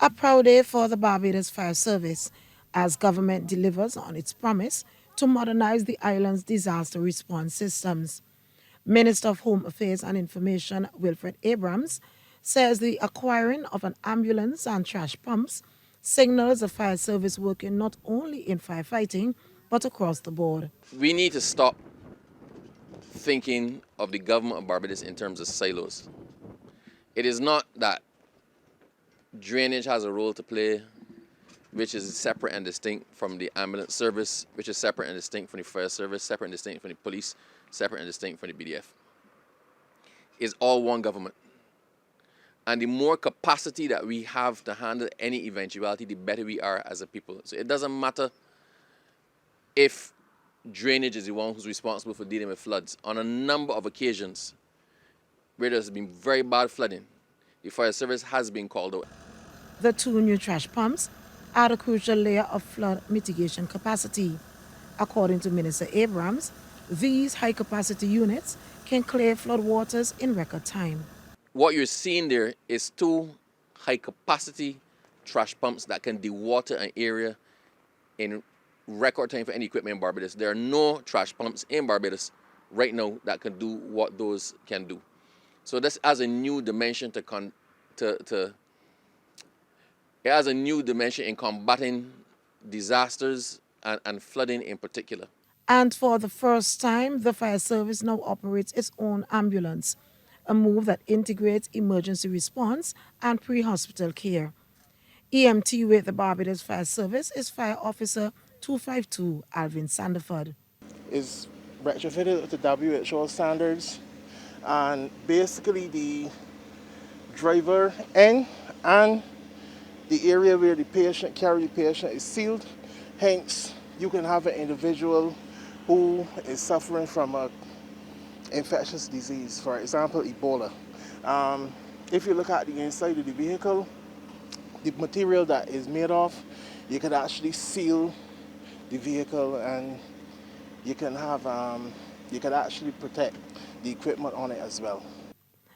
A proud day for the Barbados Fire Service as government delivers on its promise to modernize the island's disaster response systems. Minister of Home Affairs and Information Wilfred Abrams says the acquiring of an ambulance and trash pumps signals the fire service working not only in firefighting but across the board. We need to stop thinking of the government of Barbados in terms of silos. It is not that drainage has a role to play, which is separate and distinct from the ambulance service, which is separate and distinct from the fire service, separate and distinct from the police, separate and distinct from the BDF. It's all one government. And the more capacity that we have to handle any eventuality, the better we are as a people. So it doesn't matter if drainage is the one who's responsible for dealing with floods. On a number of occasions where there's been very bad flooding, the fire service has been called out. The two new trash pumps add a crucial layer of flood mitigation capacity. According to Minister Abrams, these high-capacity units can clear floodwaters in record time. What you're seeing there is two high-capacity trash pumps that can dewater an area in record time for any equipment in Barbados. There are no trash pumps in Barbados right now that can do what those can do. So this has a new dimension it has a new dimension in combating disasters and flooding in particular. And for the first time, the fire service now operates its own ambulance, a move that integrates emergency response and pre-hospital care. EMT with the Barbados Fire Service is Fire Officer 252 Alvin Sandiford. Is retrofitted to WHO standards, and basically the driver end and the area where the patient carry the patient is sealed. Hence, you can have an individual who is suffering from a infectious disease, for example, Ebola. If you look at the inside of the vehicle, the material that is made of, you can actually seal the vehicle, and you can actually protect the equipment on it as well.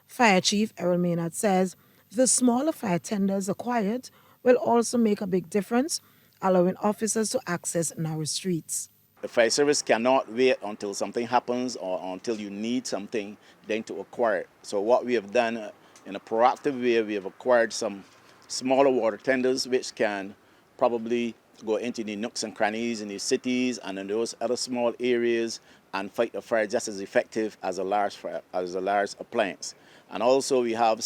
Fire Chief Errol Maynard says the smaller fire tenders acquired will also make a big difference, allowing officers to access narrow streets. The fire service cannot wait until something happens or until you need something then to acquire it. So what we have done in a proactive way, we have acquired some smaller water tenders which can probably go into the nooks and crannies in the cities and in those other small areas and fight the fire just as effective as a large appliance. And also we have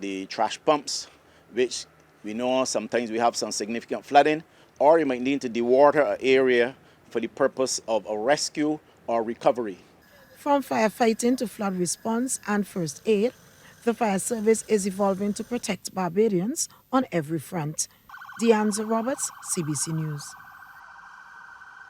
the trash pumps, which we know sometimes we have some significant flooding, or you might need to dewater an area for the purpose of a rescue or recovery. From firefighting to flood response and first aid, the fire service is evolving to protect Barbadians on every front. Deanzer Roberts, CBC News.